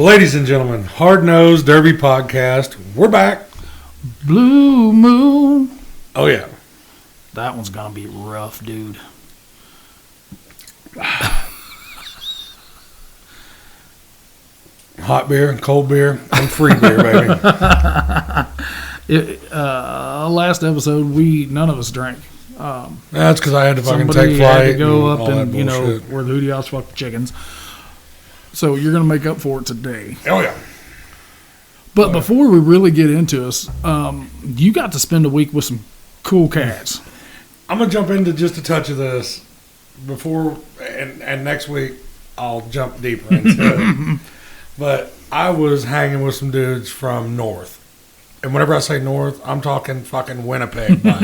Ladies and gentlemen, Hard Nosed Derby Podcast. We're back. Blue Moon. Oh, yeah. That one's going to be rough, dude. Hot beer, cold beer, and free beer, baby. Last episode, none of us drank. That's because I had to fucking take flight. Had to go up and where where the Hootie House fucked chickens. So you're going to make up for it today. Oh, yeah. But before we really get into this, you got to spend a week with some cool cats. I'm going to jump into just a touch of this before, and next week I'll jump deeper into it. But I was hanging with some dudes from North. And whenever I say North, I'm talking fucking Winnipeg, bud.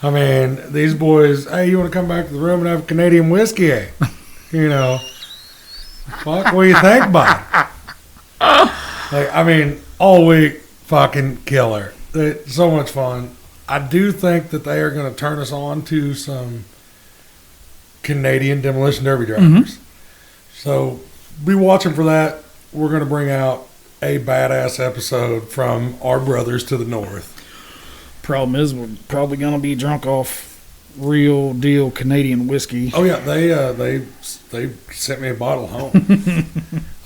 I mean, these boys, hey, you want to come back to the room and have Canadian whiskey, eh? You know. Fuck, what do you think, bud? All week, fucking killer. It's so much fun. I do think that they are going to turn us on to some Canadian demolition derby drivers. Mm-hmm. So be watching for that. We're going to bring out a badass episode from our brothers to the north. Problem is, we're probably going to be drunk off real deal Canadian whiskey. Oh yeah, they sent me a bottle home.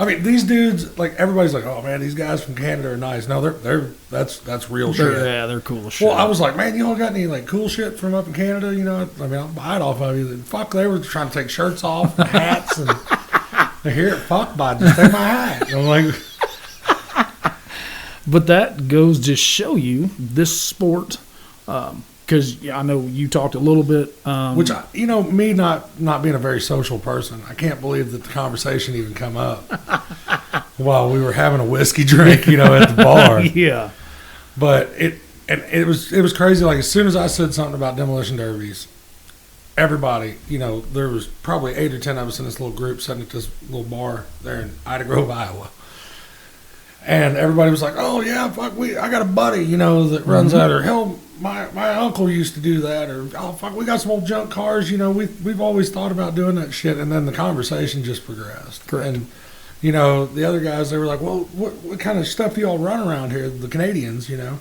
I mean, these dudes, like, everybody's like, oh man, these guys from Canada are nice. No, that's real shit. Yeah, they're cool as shit. Well, I was like, man, you all got any like cool shit from up in Canada? You know, I mean, I'll buy it off of you. Fuck, they were trying to take shirts off and hats and here, fuck, bud, just take my hat. And I'm like. But that goes to show you this sport, because I know you talked a little bit. Which, me not being a very social person, I can't believe that the conversation even come up while we were having a whiskey drink, at the bar. Yeah. But it was crazy. Like, as soon as I said something about demolition derbies, everybody, there was probably 8 or 10 of us in this little group sitting at this little bar there in Ida Grove, Iowa. And everybody was like, "Oh yeah, fuck, I got a buddy, that runs that, or hell, my uncle used to do that, or oh fuck, we got some old junk cars, we've always thought about doing that shit." And then the conversation just progressed. Correct. And the other guys, they were like, "Well, what kind of stuff do y'all run around here, the Canadians, And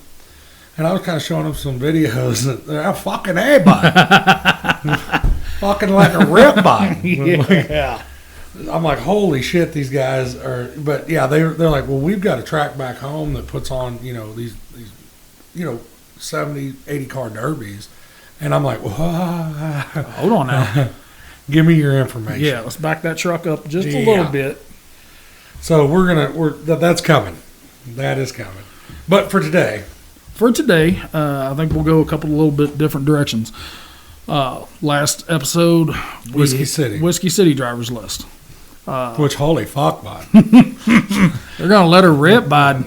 I was kind of showing them some videos that they're fucking bud, fucking like a rip by. Yeah. I'm like, holy shit, these guys are. But yeah, they're like, well, we've got a track back home that puts on, these 70, 80 car derbies. And I'm like, hold on now. Give me your information. Yeah, let's back that truck up just a little bit. So that's coming. That is coming. But for today, I think we'll go a couple of little bit different directions. Last episode, Whisky City drivers list. Which, holy fuck, bud. They're going to let her rip by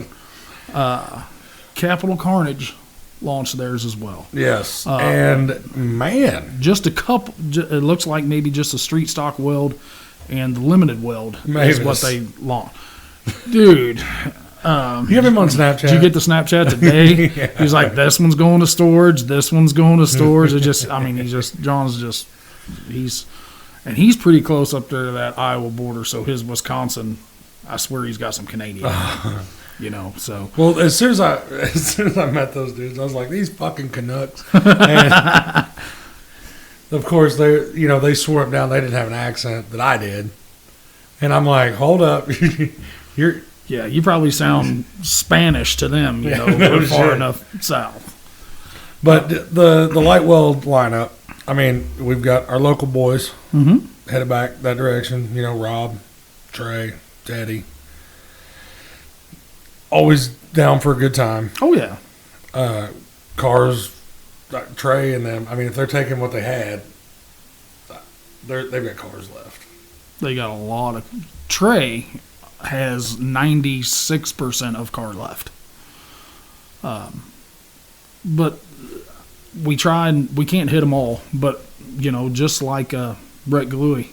Capital Carnage launch theirs as well. Yes. And, man. Just a couple, it looks like maybe just a street stock weld and the limited weld is what they launched. Dude. You have him on Snapchat. Did you get the Snapchat today? Yeah. He's like, this one's going to storage, this one's going to storage. He's pretty close up there to that Iowa border, so his Wisconsin, I swear he's got some Canadian, so. Well, as soon as I met those dudes, I was like, these fucking Canucks. And of course, they swore up down they didn't have an accent that I did. And I'm like, hold up, Yeah, you probably sound Spanish to them, we're far enough south. But the light weld lineup, I mean, we've got our local boys headed back that direction. Rob, Trey, Teddy. Always down for a good time. Oh, yeah. Cars, Trey and them, I mean, if they're taking what they had, they've got cars left. They got a lot of... Trey has 96% of car left. But we tried, we can't hit them all, but, just like Brett Gluey,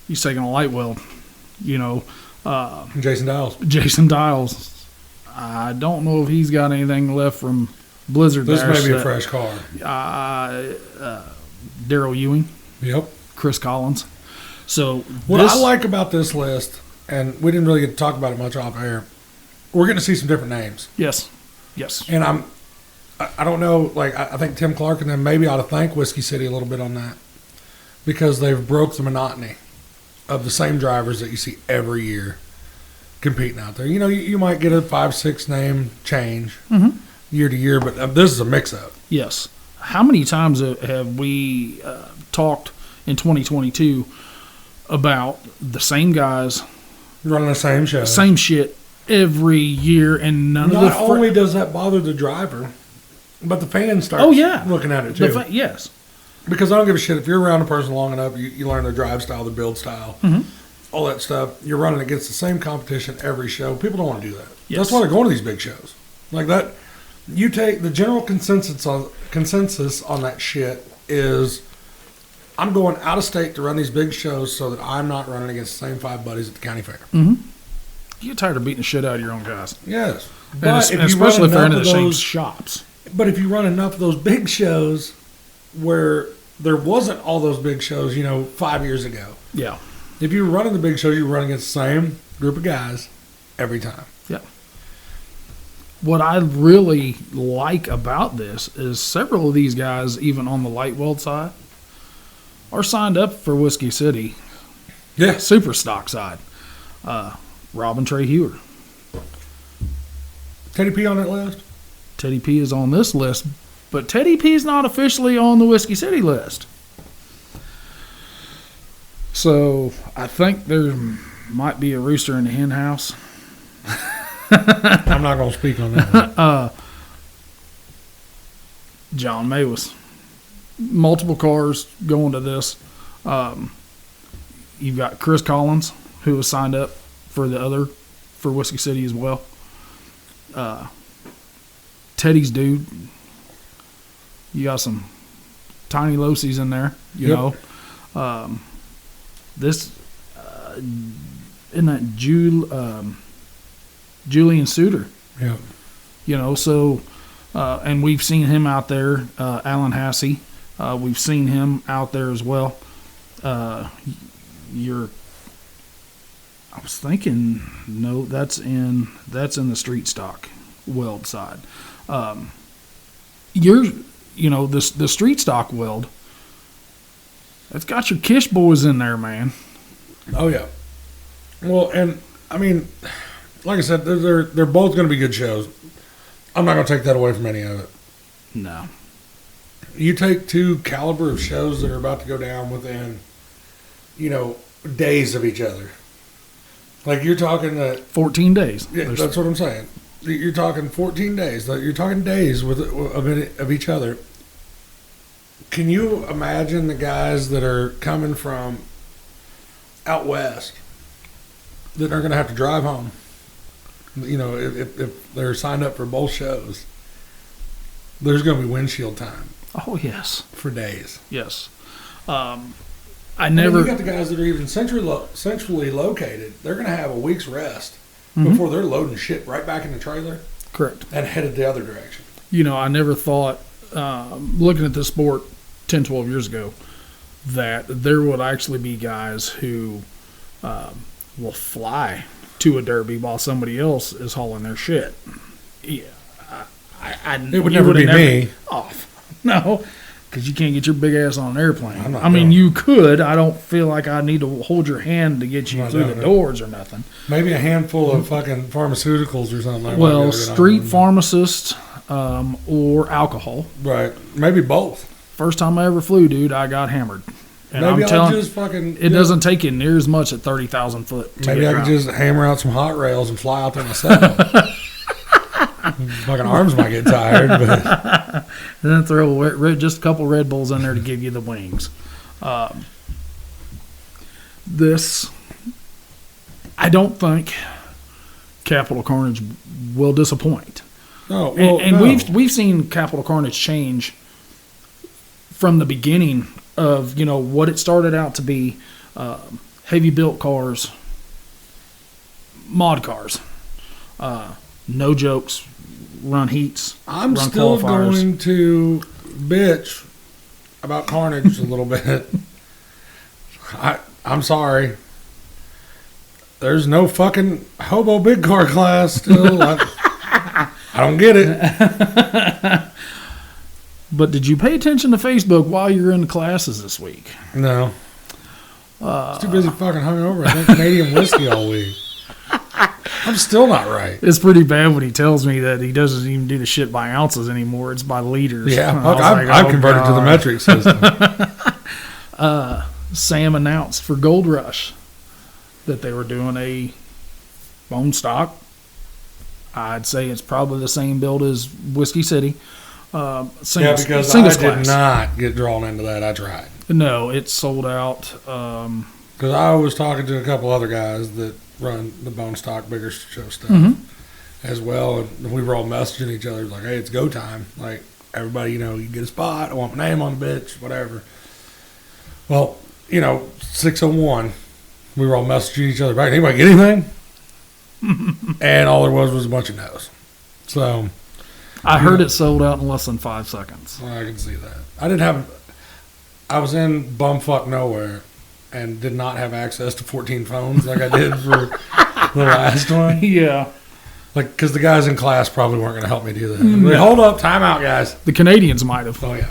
he's taking a light weld, Jason Dials. I don't know if he's got anything left from Blizzard. This may be a fresh car. Daryl Ewing. Yep. Chris Collins. So what I like about this list and we didn't really get to talk about it much off air. We're going to see some different names. Yes. And I don't know, like, I think Tim Clark and them maybe ought to thank Whisky City a little bit on that, because they've broke the monotony of the same drivers that you see every year competing out there. You know, you might get a 5-6 name change year to year, but this is a mix-up. Yes. How many times have we talked in 2022 about the same guys Running the same show. same shit every year, and none of the Not only does that bother the driver, but the fans start looking at it too. Yes. Because I don't give a shit if you're around a person long enough, you learn their drive style, their build style, all that stuff. You're running against the same competition every show. People don't want to do that. Yes. That's why they're going to these big shows. Like that, you take the general consensus on that shit is, I'm going out of state to run these big shows so that I'm not running against the same 5 buddies at the county fair. You get tired of beating the shit out of your own guys. Yes. But especially if they're in the same shops. But if you run enough of those big shows where there wasn't all those big shows, 5 years ago. Yeah. If you're running the big shows, you run against the same group of guys every time. Yeah. What I really like about this is several of these guys, even on the light weld side, are signed up for Whisky City. Yeah. Super stock side. Rob and Trey Hewer. Teddy P on that list? Teddy P is on this list, but Teddy P is not officially on the Whisky City list. So I think there might be a rooster in the hen house. I'm not going to speak on that. John Maywis. Multiple cars going to this. You've got Chris Collins, who was signed up for Whisky City as well. Teddy's dude. You got some tiny Losies in there, you know. This isn't that Julian Suter. Yeah. So and we've seen him out there, Alan Hassey. We've seen him out there as well. I was thinking, no, that's in the street stock weld side. The street stock weld, that's got your Kish boys in there, man. Oh yeah. Well, and I mean, like I said, they're both going to be good shows. I'm not going to take that away from any of it. No. You take 2 caliber of shows that are about to go down within, days of each other. Like you're talking 14 days. Yeah, that's what I'm saying. You're talking 14 days. You're talking days of each other. Can you imagine the guys that are coming from out west that are going to have to drive home? If they're signed up for both shows, there's going to be windshield time. Oh yes, for days. Yes. You got the guys that are even centrally located. They're going to have a week's rest before they're loading shit right back in the trailer. Correct. And headed the other direction. I never thought, looking at this sport 10, 12 years ago, that there would actually be guys who will fly to a derby while somebody else is hauling their shit. Yeah, it would never be me. Oh, no, because you can't get your big ass on an airplane. I mean, you could. I don't feel like I need to hold your hand to get you through the doors or nothing. Maybe a handful of fucking pharmaceuticals or something. Well, street pharmacist or alcohol. Right. Maybe both. First time I ever flew, dude, I got hammered. And maybe I'm telling just fucking... It doesn't take you near as much at 30,000 foot. Maybe I could just hammer out some hot rails and fly out there myself. Fucking arms might get tired, but... And then throw just a couple Red Bulls in there to give you the wings. This... I don't think Capital Carnage will disappoint. No, well, and we've seen Capital Carnage change from the beginning of what it started out to be, heavy built cars, mod cars, no jokes, run heats. I'm run still qualifiers. Going to bitch about Carnage a little bit. I'm sorry. there's no fucking hobo big car class still. I don't get it. But did you pay attention to Facebook while you were in the classes this week? No. I was too busy fucking hungover. I think Canadian whiskey all week. I'm still not right. It's pretty bad when he tells me that he doesn't even do the shit by ounces anymore. It's by liters. Yeah, I've converted to the metric system. Sam announced for Gold Rush that they were doing a bone stock. I'd say it's probably the same build as Whisky City. Because singles I class. did not get drawn into that. I tried. No, it's sold out. Because I was talking to a couple other guys that run the bone stock bigger show stuff as well, and we were all messaging each other like, "Hey, it's go time!" Like everybody, you can get a spot. I want my name on the bitch, whatever. Well, 6:01, we were all messaging each other back. Anybody get anything? And all there was a bunch of no's. So I heard it sold out in less than 5 seconds. I can see that. I was in bumfuck nowhere and did not have access to 14 phones like I did for the last one. Yeah. Like, because the guys in class probably weren't going to help me do that. Like, hold up, time out, guys. The Canadians might have. Oh, yeah.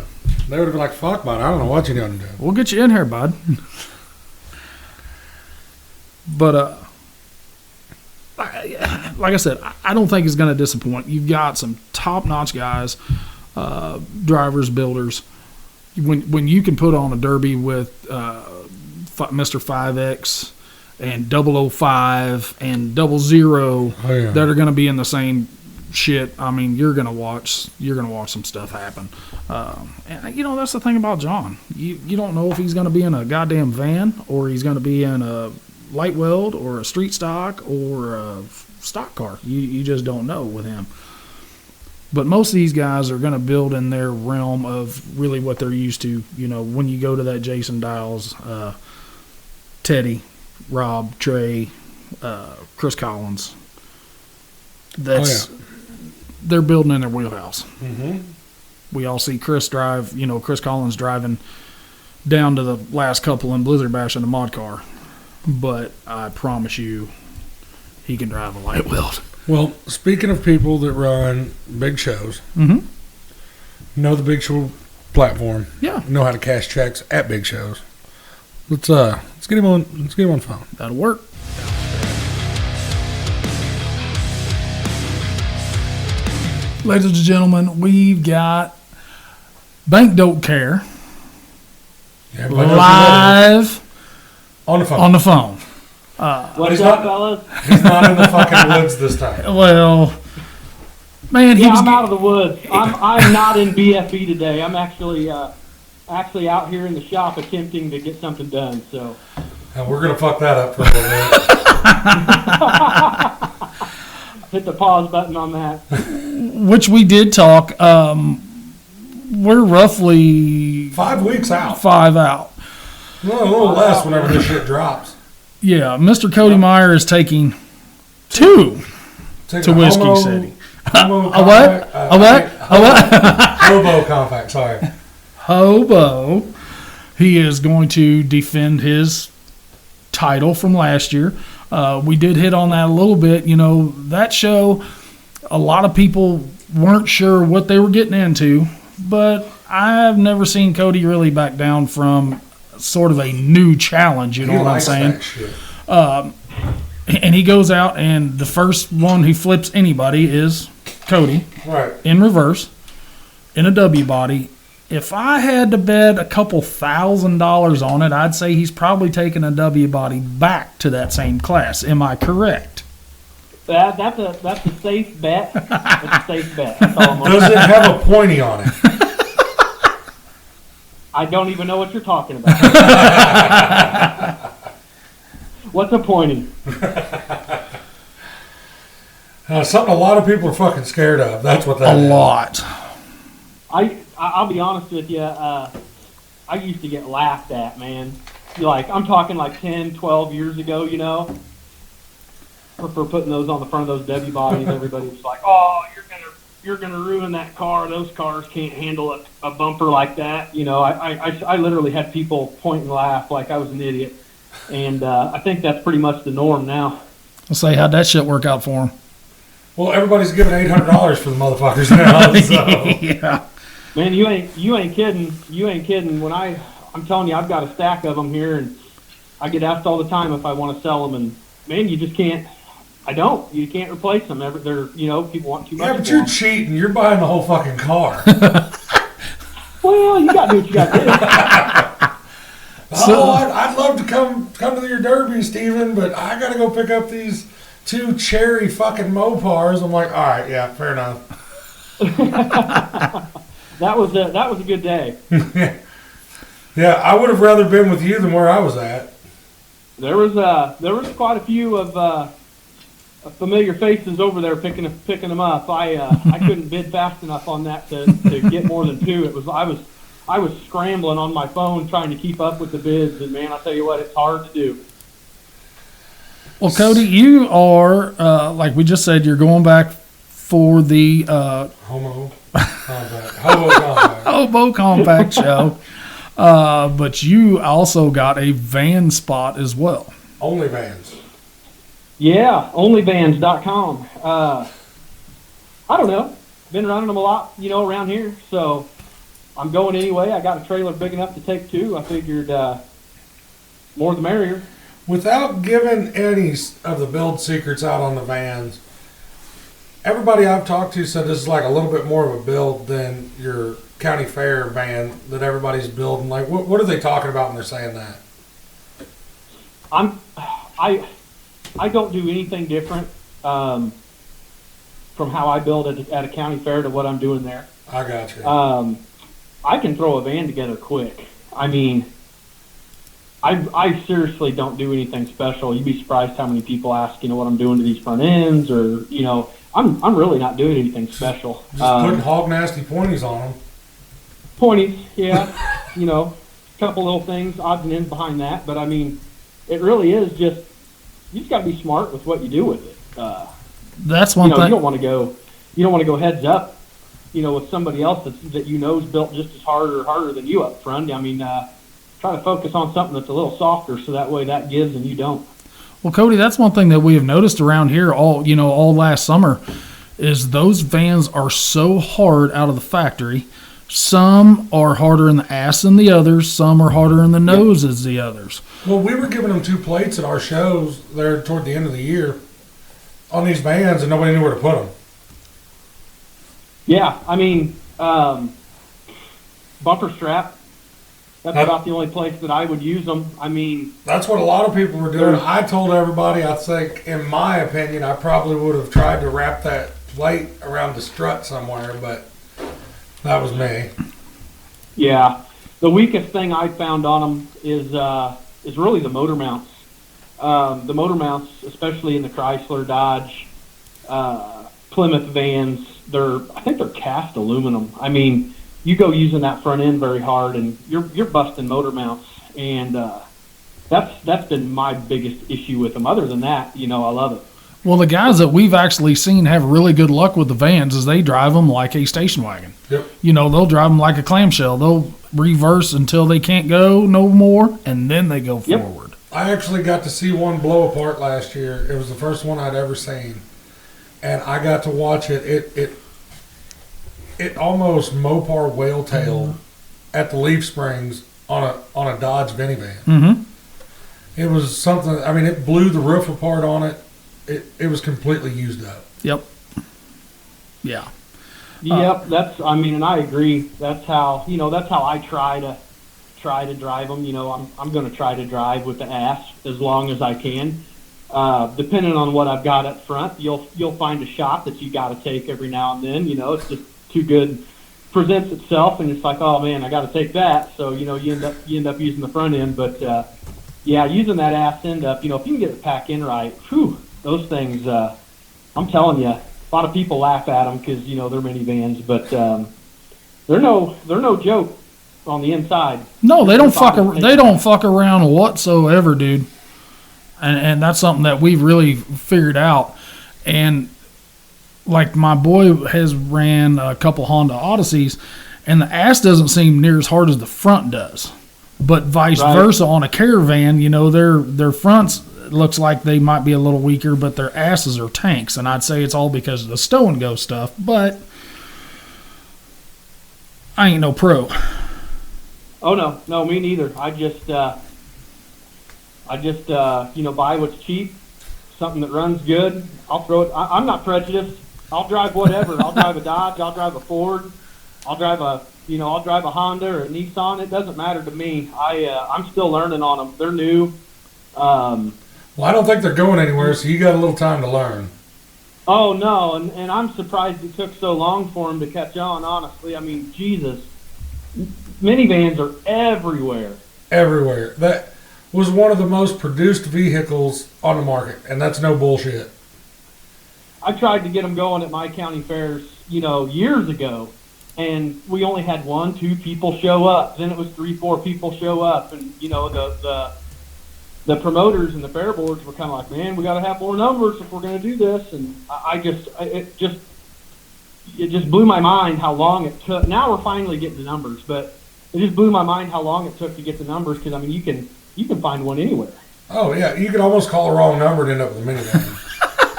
They would have been like, fuck, bud, I don't know what you're going to do. We'll get you in here, bud. But, like I said, I don't think it's going to disappoint. You've got some top-notch guys, drivers, builders. When you can put on a Derby with Mr. 5X and 005 and 00 that are going to be in the same shit, I mean, you're going to watch some stuff happen. And that's the thing about John. You don't know if he's going to be in a goddamn van or he's going to be in a light weld or a street stock or a stock car. You just don't know with him. But most of these guys are going to build in their realm of really what they're used to. When you go to that Jason Dials, Teddy, Rob, Trey, Chris Collins, they're building in their wheelhouse. Mm-hmm. We all see Chris drive, Chris Collins driving down to the last couple in Blizzard Bash in a mod car. But I promise you, he can drive a light weld. Well, speaking of people that run big shows, know the big show platform. Yeah, know how to cash checks at big shows. Let's get him on. Let's get him on the phone. That'll work. Ladies and gentlemen, we've got Bank Don't Care live on the phone. On the phone. What's up, fellas? He's not in the fucking woods this time. Well, man, I'm out of the woods. I'm not in BFE today. I'm actually out here in the shop attempting to get something done. So, and we're gonna fuck that up for a little bit. Hit the pause button on that. Which we did talk. We're roughly 5 weeks out. 5 out. Well, a little less whenever this shit drops. Yeah, Mr. Cody Meyer is taking 2 to Whisky City. A what? Hobo compact, sorry. Hobo. He is going to defend his title from last year. We did hit on that a little bit. That show, a lot of people weren't sure what they were getting into, but I've never seen Cody really back down from sort of a new challenge, you know what I'm saying? And he goes out, and the first one who flips anybody is Cody, right, in reverse, in a W body. If I had to bet a couple $1,000 on it, I'd say he's probably taking a W body back to that same class. Am I correct? That's a safe bet. That's a safe bet. That's all I'm Does it have a pointy on it? I don't even know what you're talking about. What's a pointy? Something a lot of people are fucking scared of. That's what that is. A lot. I'll be honest with you. I used to get laughed at, man. I'm talking like 10, 12 years ago, for putting those on the front of those W bodies. Everybody was like, "Oh, you're gonna ruin that car. Those cars can't handle a bumper like that." I literally had people point and laugh like I was an idiot. And I think that's pretty much the norm now. I'll say, how'd that shit work out for him? Well, everybody's giving $800 for the motherfuckers now. So. Yeah. Man, you ain't kidding. You ain't kidding. When I'm telling you, I've got a stack of them here, and I get asked all the time if I want to sell them, and man, you just can't. I don't. You can't replace them. They're people want too much. Yeah, but you're cheating. You're buying the whole fucking car. Well, you got to do what you got to do. I'd love to come to your derby, Steven, but I got to go pick up these 2 cherry fucking Mopars. I'm like, all right, yeah, fair enough. That was a good day. Yeah, I would have rather been with you than where I was at. There was quite a few of familiar faces over there picking them up. I couldn't bid fast enough on that to get more than 2. I was scrambling on my phone trying to keep up with the bids, and man, I tell you what, it's hard to do. Well, Cody, you are like we just said, you're going back for the Hobo Compact. Hobo Compact show, but you also got a van spot as well. Only vans. Yeah, onlyvans.com. I don't know. Been running them a lot, around here. So I'm going anyway. I got a trailer big enough to take 2. I figured more the merrier. Without giving any of the build secrets out on the vans, everybody I've talked to said this is like a little bit more of a build than your county fair van that everybody's building. Like, what are they talking about when they're saying that? I don't do anything different from how I build at a county fair to what I'm doing there. I got you. I can throw a van together quick. I mean, I seriously don't do anything special. You'd be surprised how many people ask, what I'm doing to these front ends, or I'm really not doing anything special. Just putting hog nasty pointies on them. Pointies, yeah. A couple little things, odds and ends behind that. But I mean, it really is just, you just got to be smart with what you do with it. That's one thing. You don't want to go heads up, with somebody else that is built just as hard or harder than you up front. I mean, try to focus on something that's a little softer, so that way that gives and you don't. Well, Cody, that's one thing that we have noticed around here all last summer is those vans are so hard out of the factory. Some are harder in the ass than the others. Some are harder in the nose as the others. Well, we were giving them 2 plates at our shows there toward the end of the year on these vans, and nobody knew where to put them. Yeah, I mean, bumper strap. That's about the only place that I would use them. I mean, that's what a lot of people were doing. I told everybody, I think, in my opinion, I probably would have tried to wrap that plate around the strut somewhere, but that was me. Yeah, the weakest thing I found on them is really the motor mounts. The motor mounts, especially in the Chrysler, Dodge, Plymouth vans, I think they're cast aluminum. I mean, you go using that front end very hard, and you're busting motor mounts, and that's been my biggest issue with them. Other than that, I love it. Well, the guys that we've actually seen have really good luck with the vans is they drive them like a station wagon. Yep. They'll drive them like a clamshell. They'll reverse until they can't go no more, and then they go forward. I actually got to see one blow apart last year. It was the first one I'd ever seen, and I got to watch it. It almost Mopar whale tailed at the leaf springs on a Dodge minivan. Mm-hmm. It was something. I mean, it blew the roof apart on it. It was completely used up. Yep. Yeah. Yep. And I agree. That's how I try to drive them. I'm going to try to drive with the ass as long as I can. Depending on what I've got up front, you'll find a shot that you got to take every now and then. It's just too good presents itself, and it's like, oh man, I got to take that. So you end up using the front end, but using that ass end up. If you can get the pack in right, those things. I'm telling you, a lot of people laugh at them because they're minivans, but they're no joke on the inside. No, they don't fuck around whatsoever, dude. And that's something that we've really figured out. And like my boy has ran a couple Honda Odysseys, and the ass doesn't seem near as hard as the front does. but vice Right. versa on a Caravan, their fronts looks like they might be a little weaker, but their asses are tanks, and I'd say it's all because of the stow and go stuff. But I ain't no pro. Oh no, me neither. I just buy what's cheap, something that runs good. I'll throw it. I'm not prejudiced. I'll drive whatever. I'll drive a Dodge. I'll drive a Ford. I'll drive a Honda or a Nissan. It doesn't matter to me. I'm still learning on them. They're new. Well, I don't think they're going anywhere, so you got a little time to learn. Oh no, and I'm surprised it took so long for them to catch on. Honestly, I mean, Jesus, minivans are everywhere. Everywhere. That was one of the most produced vehicles on the market, and that's no bullshit. I tried to get them going at my county fairs, years ago, and we only had 1-2 people show up. Then it was 3-4 people show up, and the promoters and the fair boards were kind of like, man, we got to have more numbers if we're going to do this. And it just blew my mind how long it took. Now we're finally getting the numbers, but it just blew my mind how long it took to get the numbers. Because I mean, you can find one anywhere. Oh yeah, you could almost call the wrong number and end up with a minivan.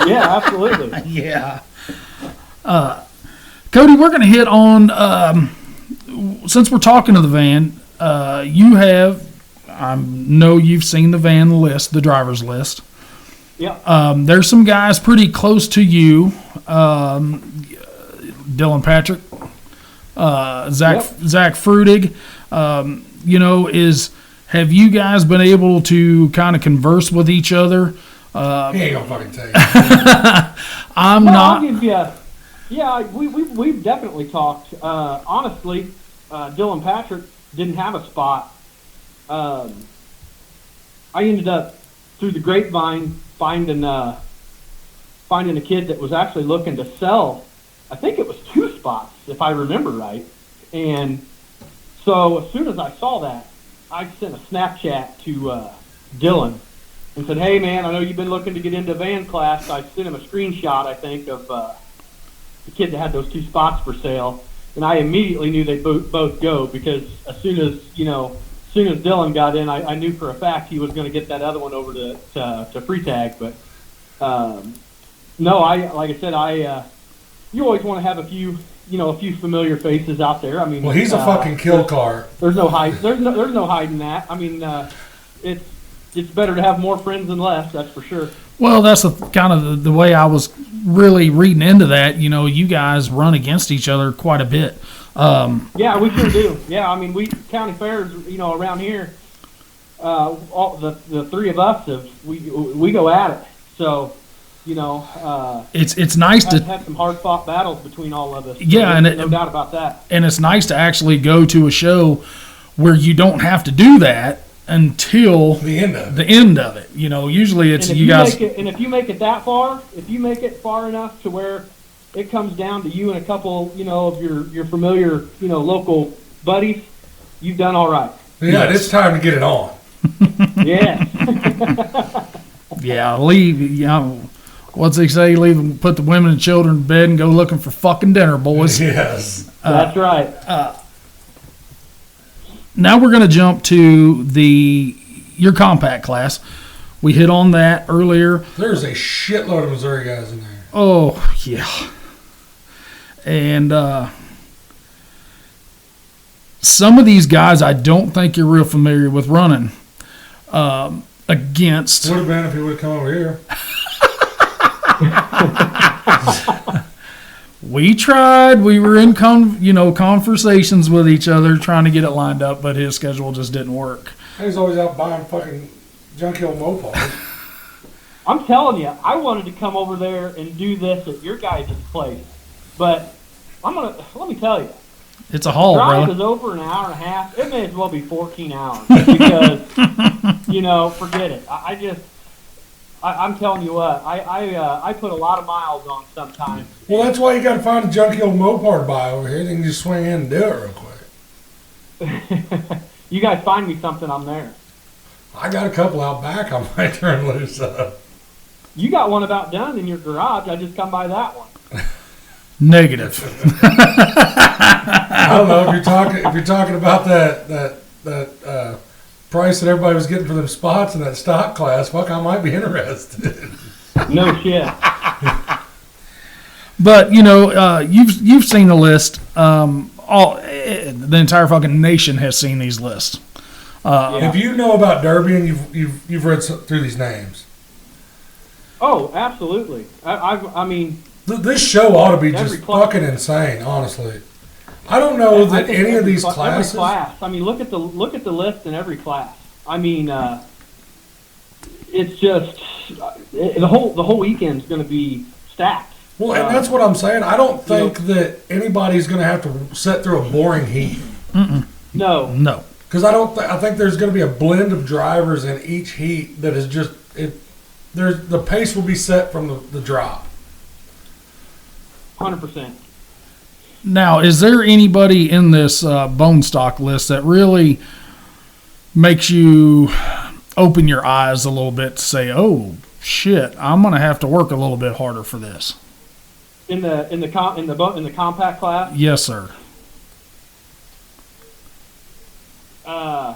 Yeah, absolutely. Yeah. Cody, we're going to hit on, since we're talking to the van, I know you've seen the van list, the driver's list. Yeah. There's some guys pretty close to you, Dylan Patrick, Zach Frutig. Have you guys been able to kind of converse with each other? He ain't gonna fucking tell you. I'll give you. Yeah, we've definitely talked. Honestly, Dylan Patrick didn't have a spot. I ended up through the grapevine finding a kid that was actually looking to sell. I think it was 2 spots, if I remember right. And so as soon as I saw that, I sent a Snapchat to Dylan and said, "Hey man, I know you've been looking to get into van class." I sent him a screenshot, I think, of the kid that had those 2 spots for sale, and I immediately knew they'd both go, because as soon as Dylan got in, I knew for a fact he was going to get that other one over to free tag. But no, like I said, you always want to have a few familiar faces out there. I mean, well, he's a fucking kill car. There's no hiding that. I mean, it's better to have more friends than less. That's for sure. Well, that's kind of the way I was really reading into that. You guys run against each other quite a bit. Yeah, we sure do. Yeah, I mean, we county fairs, around here, all the 3 of us we go at it. So, it's nice to have some hard fought battles between all of us. Yeah, so and no doubt about that. And it's nice to actually go to a show where you don't have to do that until the end of it. Usually it's you guys. And if you make it that far, if you make it far enough to where it comes down to you and a couple, of your familiar, local buddies, you've done all right. Yeah, yes. It's time to get it on. Yeah. Yeah, leave. What's they say? Leave them, put the women and children in bed and go looking for fucking dinner, boys. Yes. That's right. Now we're going to jump to your compact class. We hit on that earlier. There's a shitload of Missouri guys in there. Oh, yeah. And some of these guys I don't think you're real familiar with running against. Would have been if he would have come over here. We tried. We were in conversations with each other trying to get it lined up, but his schedule just didn't work. He's always out buying fucking junk hill Mopars. I'm telling you, I wanted to come over there and do this at your guys' place, but let me tell you, it's a haul, drive bro. is over an hour and a half. It may as well be 14 hours because forget it. I'm telling you what, I put a lot of miles on sometimes. Well, that's why you got to find a junk hill Mopar to buy over here. Then you can just swing in and do it real quick. You guys find me something, I'm there. I got a couple out back I might turn loose of. You got one about done in your garage. I just come by that one. Negative. I don't know if you're talking about that price that everybody was getting for them spots in that stock class, fuck, I might be interested. No shit. But you've seen the list. The entire fucking nation has seen these lists. If you know about Derby and you've read through these names. Oh, absolutely. I mean, this show ought to be just class. fucking insane. Honestly, I don't know that any of these classes. Every class. I mean, look at the list in every class. I mean, it's just the whole weekend's going to be stacked. Well, and that's what I'm saying. I don't think that anybody's going to have to sit through a boring heat. No. Because I think there's going to be a blend of drivers in each heat that is just the pace will be set from the drop. 100%. Now, is there anybody in this bone stock list that really makes you open your eyes a little bit to say, "Oh shit, I'm going to have to work a little bit harder for this"? In the compact class? Yes, sir. I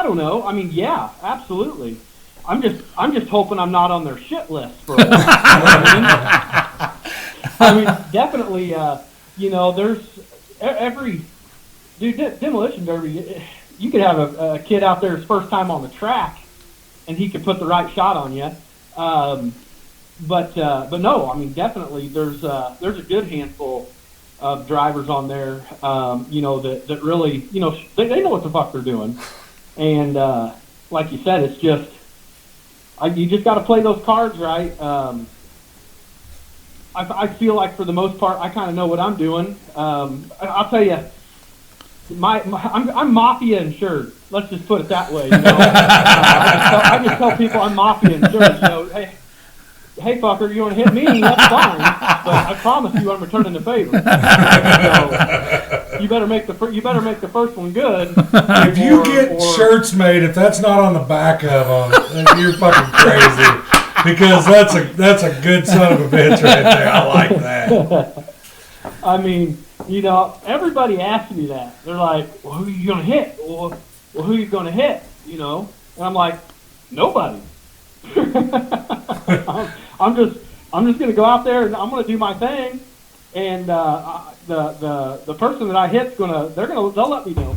don't know. I mean, yeah, absolutely. I'm just hoping I'm not on their shit list for a while. I mean, definitely. There's every demolition derby. You could have a kid out there his first time on the track, and he could put the right shot on you. But no, I mean, definitely there's a good handful of drivers on there, that really, they know what the fuck they're doing. And like you said, it's just, you just got to play those cards right. I feel like for the most part, I kind of know what I'm doing. I'll tell you, I'm mafia insured. Let's just put it that way. I just tell people I'm mafia insured. Hey, fucker, you want to hit me? That's fine, but I promise you, I'm returning the favor. So you better make the first one good. If you get shirts made, if that's not on the back of them, then you're fucking crazy. Because that's a good son of a bitch right there. I like that. I mean, everybody asks me that. They're like, "Well, who are you gonna hit?" Well, who are you gonna hit? And I'm like, nobody. I'm just gonna go out there and I'm gonna do my thing, and the person that I hit's they'll let me know.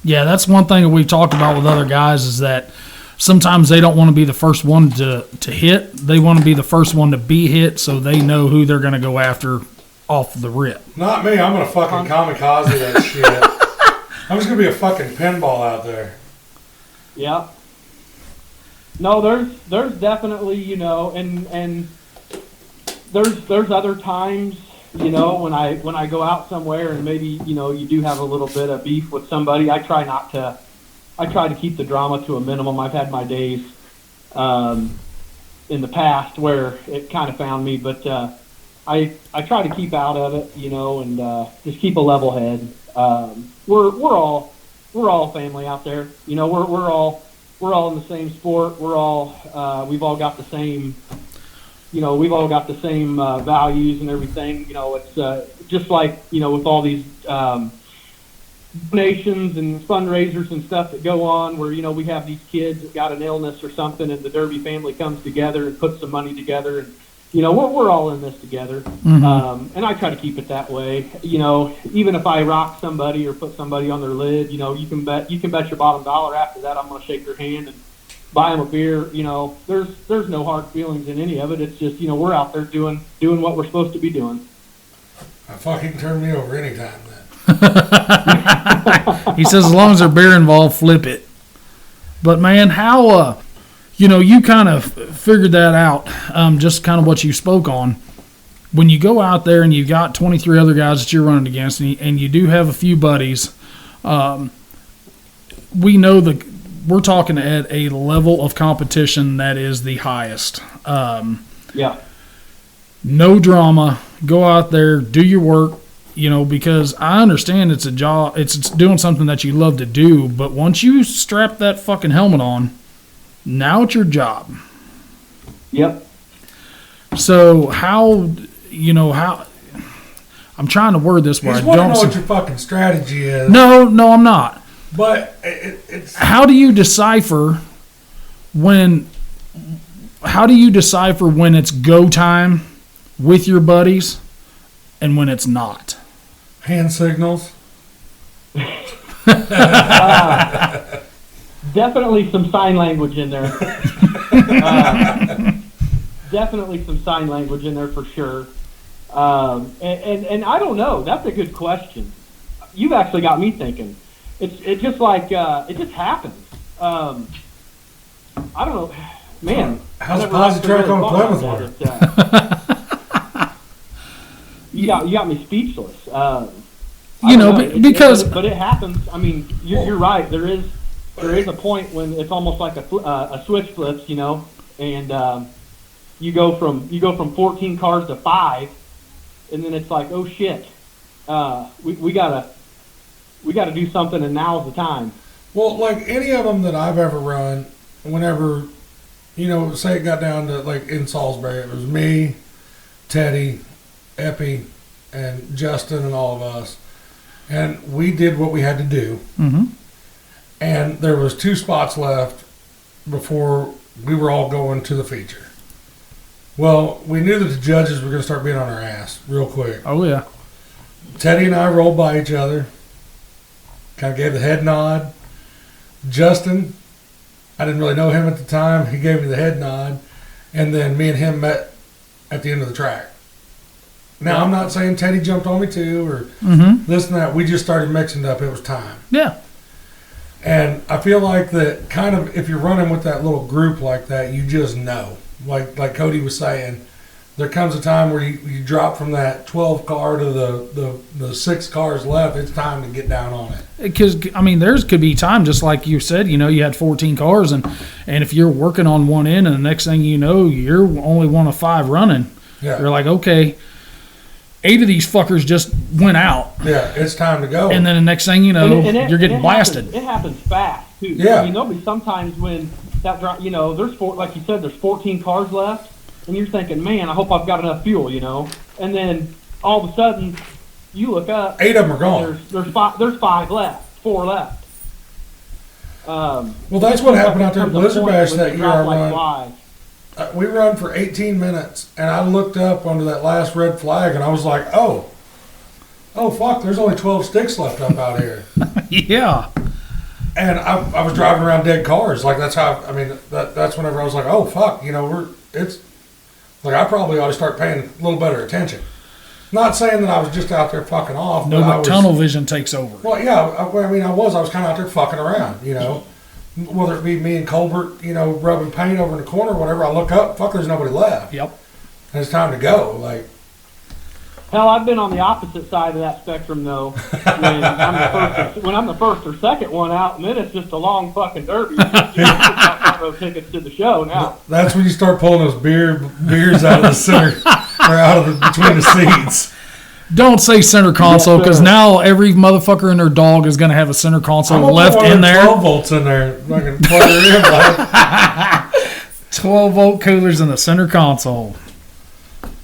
Yeah, that's one thing that we've talked about with other guys is that sometimes they don't want to be the first one to hit. They want to be the first one to be hit, so they know who they're gonna go after off the rip. Not me. I'm gonna fucking kamikaze that shit. I'm just gonna be a fucking pinball out there. Yeah. No, there's definitely, and there's other times, when I go out somewhere and maybe, you do have a little bit of beef with somebody. I try to keep the drama to a minimum. I've had my days in the past where it kind of found me, but I try to keep out of it, and just keep a level head. We're all family out there. We're all in the same sport. We've all got the same, values and everything. It's just like, with all these donations and fundraisers and stuff that go on where, we have these kids that got an illness or something and the Derby family comes together and puts some money together and, we're all in this together. Mm-hmm. And I try to keep it that way. Even if I rock somebody or put somebody on their lid, you can bet your bottom dollar after that I'm going to shake their hand and buy them a beer. There's no hard feelings in any of it. It's just, we're out there doing what we're supposed to be doing. Fucking turn me over anytime then. He says as long as there's beer involved, flip it. But man, how you kind of figured that out, just kind of what you spoke on. When you go out there and you've got 23 other guys that you're running against, and you do have a few buddies, we know that we're talking at a level of competition that is the highest. Yeah. No drama. Go out there, do your work, because I understand it's a job, it's doing something that you love to do, but once you strap that fucking helmet on, now it's your job. Yep. So how I'm trying to word this where I don't know what your fucking strategy is. No, I'm not. But it's How do you decipher when it's go time with your buddies and when it's not? hand signals. Definitely some sign language in there. Definitely some sign language in there for sure. And I don't know. That's a good question. You've actually got me thinking. It just happens. I don't know, man. How's the posse truck on Plymouth work? You got me speechless. Because but it happens. I mean, you're right. There is a point when it's almost like a switch flips, and you go from 14 cars to 5, and then it's like, oh shit, we gotta do something, and now's the time. Well, like any of them that I've ever run, whenever, say it got down to like in Salisbury, it was me, Teddy, Epi, and Justin, and all of us, and we did what we had to do. Mm-hmm. And there was 2 spots left before we were all going to the feature. Well, we knew that the judges were going to start being on our ass real quick. Oh yeah. Teddy and I rolled by each other, kind of gave the head nod. Justin, I didn't really know him at the time. He gave me the head nod, and then me and him met at the end of the track. Now, I'm not saying Teddy jumped on me too or this and that. We just started mixing it up. It was time. Yeah. And I feel like that kind of, if you're running with that little group like that, you just know. Like Cody was saying, there comes a time where you drop from that 12 car to the 6 cars left. It's time to get down on it. Because, I mean, there's could be time, just like you said, you had 14 cars, and if you're working on one end and the next thing you know, you're only one of 5 running. Yeah. You're like, okay, 8 of these fuckers just went out. Yeah, it's time to go. And then the next thing you know, you're getting blasted. It happens fast, too. Yeah. I mean, there'll be sometimes when that drop, there's like you said, there's 14 cars left, and you're thinking, man, I hope I've got enough fuel, And then all of a sudden, you look up. 8 of them are gone. There's 5 left, 4 left. Well, that's what happened out there at Blizzard Bash that year I like run. We run for 18 minutes, and I looked up under that last red flag, and I was like, oh fuck, there's only 12 sticks left up out here. Yeah. And I was driving around dead cars. Like, that's how, that's whenever I was like, oh fuck, it's like I probably ought to start paying a little better attention. Not saying that I was just out there fucking off. No, but tunnel vision takes over. Well, yeah, I was kind of out there fucking around, Whether it be me and Colbert, rubbing paint over in the corner or whatever, I look up, fuck, there's nobody left. Yep. And it's time to go. Like, hell, I've been on the opposite side of that spectrum, though. When I'm the first or second one out, and then it's just a long fucking derby. You just got front row tickets to the show now. That's when you start pulling those beers out of the center or out of between the seats. Don't say center console, because now every motherfucker and their dog is going to have a center console left in there. 12 volts in there. Fucking plug it in, like. 12-volt coolers in the center console.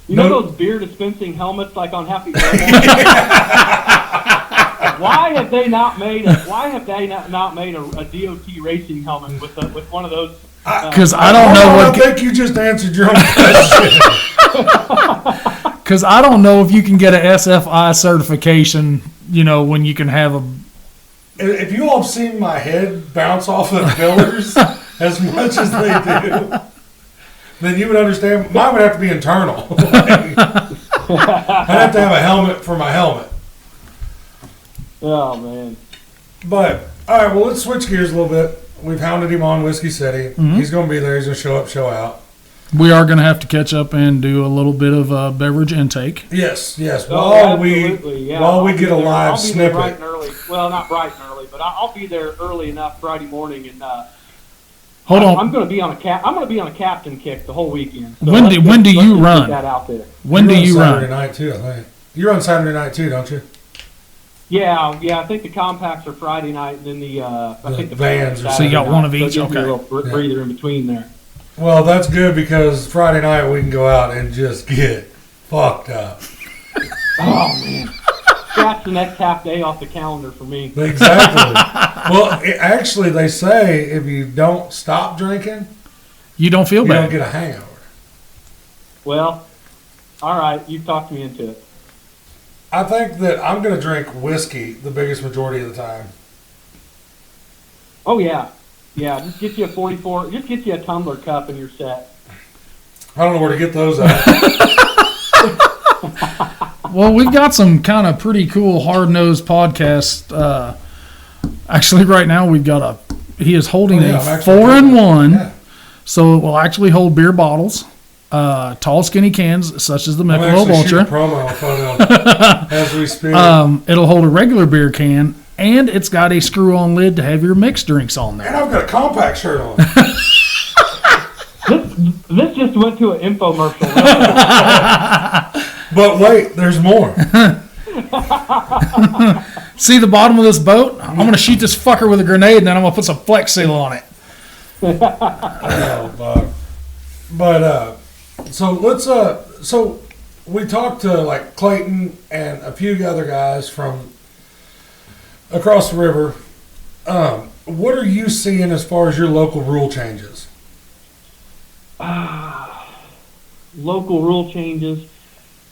You know those beer dispensing helmets like on Happy Gilmore? Why have they not made a DOT racing helmet with one of those? Because I don't know what. I think you just answered your own question. Because I don't know if you can get a SFI certification. When you can have a. If you all have seen my head bounce off the pillars as much as they do, then you would understand. Mine would have to be internal. I'd have to have a helmet for my helmet. Oh, man. But, all right, well, let's switch gears a little bit. We've hounded him on Whisky City. Mm-hmm. He's going to be there. He's going to show up, show out. We are going to have to catch up and do a little bit of beverage intake. Yes. While we get a live snippet. Bright and early. Well, not bright and early, but I'll be there early enough Friday morning, and hold on. I'm going to be on a captain kick the whole weekend. So when do you run? That out there. When do you run? Saturday night too, I think. You run Saturday night too, don't you? Yeah. I think the compacts are Friday night, and then I think the vans are so you got one of each. So okay. A little breather in between there. Well, that's good because Friday night we can go out and just get fucked up. Oh man. scratch the next half day off the calendar for me. Exactly. Well, actually, they say if you don't stop drinking, You don't feel you bad. don't get a hangover. Well, all right, you've talked me into it. I think that I'm going to drink whiskey the biggest majority of the time. Oh yeah, just get you a 44. Just get you a tumbler cup and you're set. I don't know where to get those at. Well, we've got some kind of pretty cool hard-nosed podcast. Actually, right now we've got he is holding I'm a actually 4-in-1, Yeah. so it will actually hold beer bottles, tall, skinny cans such as the I'm Michelob actually shooting a Ultra. promo photo as we speak. It'll hold a regular beer can, and it's got a screw-on lid to have your mixed drinks on there. And I've got a compact shirt on. This just went to an infomercial. But wait, there's more. See the bottom of this boat? I'm going to shoot this fucker with a grenade, and then I'm going to put some Flex Seal on it. Oh, fuck. But so let's so we talked to like Clayton and a few other guys from across the river. What are you seeing as far as your local rule changes? Local rule changes.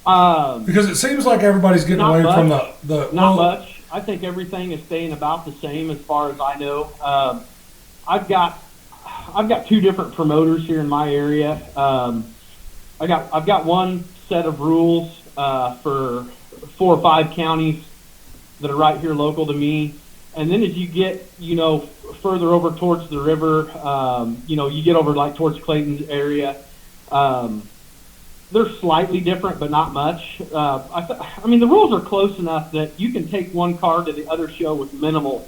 Because it seems like everybody's getting Not away from much. the Not much. I think everything is staying about the same as far as I know. I've got two different promoters here in my area. I've got one set of rules for 4 or 5 counties that are right here local to me, and then as you get further over towards the river, you get over like towards Clayton's area. They're slightly different, but not much. I mean, the rules are close enough that you can take one car to the other show with minimal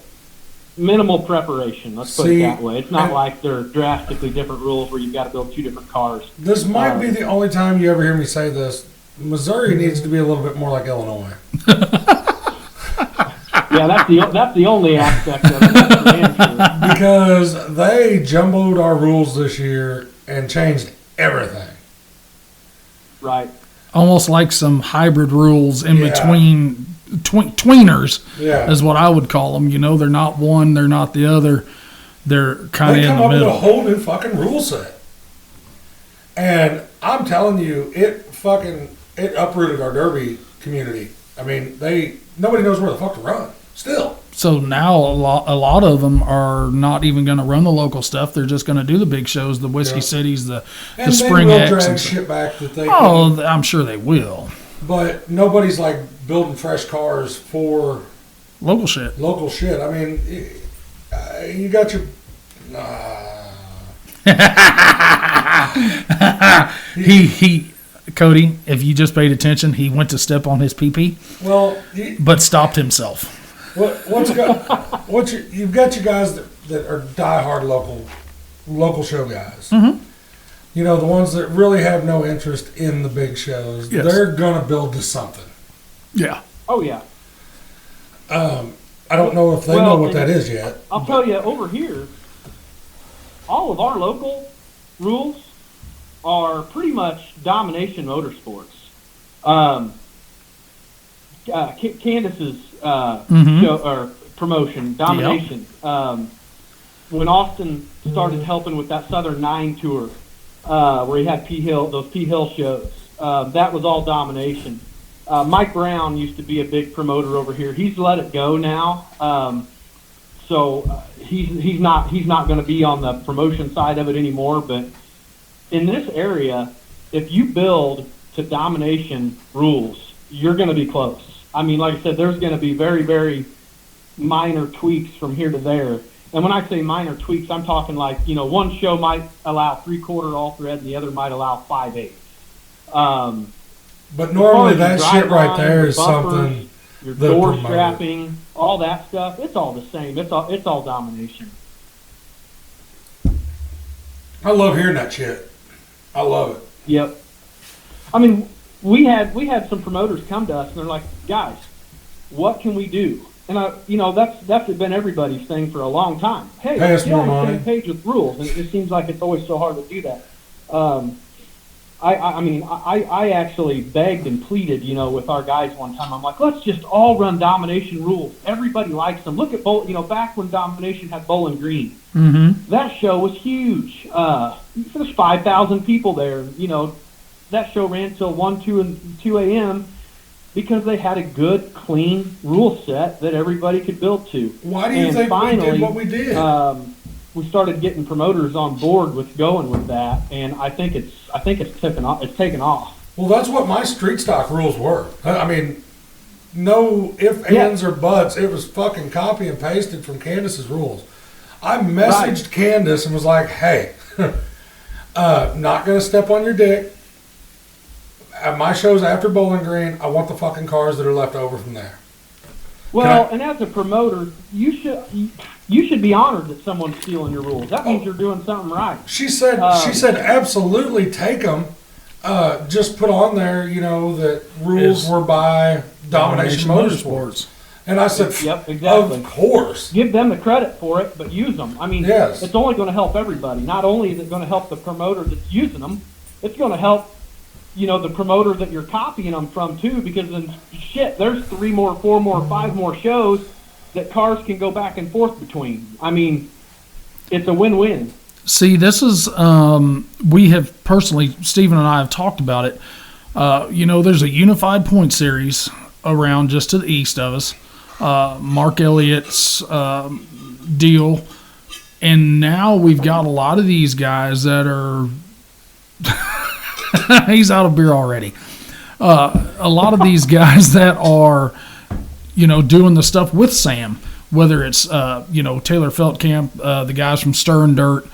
preparation. Let's put it that way. It's not like they're drastically different rules where you've got to build 2 different cars. This might be the only time you ever hear me say this. Missouri needs to be a little bit more like Illinois. Yeah, that's the only aspect of it. That's for damn sure. Because they jumbled our rules this year and changed everything. Right. Almost like some hybrid rules in Yeah. between tweeners, Yeah. is what I would call them. They're not one, they're not the other. They're kind They of in come the up with a middle. whole new fucking rule set. And I'm telling you, it uprooted our derby community. I mean, nobody knows where the fuck to run. Still. So now a lot of them are not even going to run the local stuff. They're just going to do the big shows, the Whisky Yeah. Cities, the And Spring they will X. drag And stuff. shit back that they can. Oh, I'm sure they will. But nobody's like building fresh cars for Local shit. local shit. I mean, you got your. He Cody, if you just paid attention, he went to step on his pee-pee, Well, but stopped himself. you've got your guys that are diehard local show guys. Mhm. The ones that really have no interest in the big shows. Yes. They're gonna build to something. Yeah. Oh yeah. I don't know if they know what that is yet. I'll tell you, over here, all of our local rules are pretty much domination motorsports. Candace's show, or promotion, domination. When Austin started helping with that Southern 9 tour, where he had those P Hill shows, that was all domination. Mike Brown used to be a big promoter over here. He's let it go now, so he's not going to be on the promotion side of it anymore. But in this area, if you build to domination rules, you're going to be close. I mean, like I said, there's going to be very, very minor tweaks from here to there. And when I say minor tweaks, I'm talking like, one show might allow 3/4 all thread and the other might allow 5/8. But normally As far that as your shit right driveline, there your is bumpers, something. your the door promoter. strapping, all that stuff, it's all the same. It's all domination. I love hearing that shit. I love it. Yep. I mean, we had some promoters come to us and they're like, guys, what can we do? And that's been everybody's thing for a long time. Hey, Pay us get more on the money. same page with rules, and it just seems like it's always so hard to do that. I actually begged and pleaded, with our guys one time. I'm like, let's just all run domination rules. Everybody likes them. Look at back when domination had Bowling Green. Mm-hmm. That show was huge. There's 5,000 people there. That show ran till 2 a.m. because they had a good, clean rule set that everybody could build to. Why do you think we did what we did? We started getting promoters on board with going with that, and I think it's taken off. It's taken off. Well, that's what my street stock rules were. I mean, no ifs, ands, or buts. It was fucking copy and pasted from Candace's rules. I messaged Candace and was like, "Hey, not gonna step on your dick. At my shows after Bowling Green, I want the fucking cars that are left over from there." Well, and as a promoter, you should be honored that someone's stealing your rules. That means you're doing something right. She said absolutely take them. Just put on there, that rules were by Domination Motorsports. And I said, yep, exactly. Of course. Give them the credit for it, but use them. I mean, yes. It's only going to help everybody. Not only is it going to help the promoter that's using them, it's going to help the promoter that you're copying them from too, because then there's 3 more, 4 more, 5 more shows that cars can go back and forth between. I mean, it's a win-win. See, this is we have personally, Stephen and I have talked about it. There's a unified point series around just to the east of us. Mark Elliott's deal, and now we've got a lot of these guys that are. He's out of beer already. A lot of these guys that are, doing the stuff with Sam, whether it's, Taylor Feldkamp, the guys from Stir and Dirt,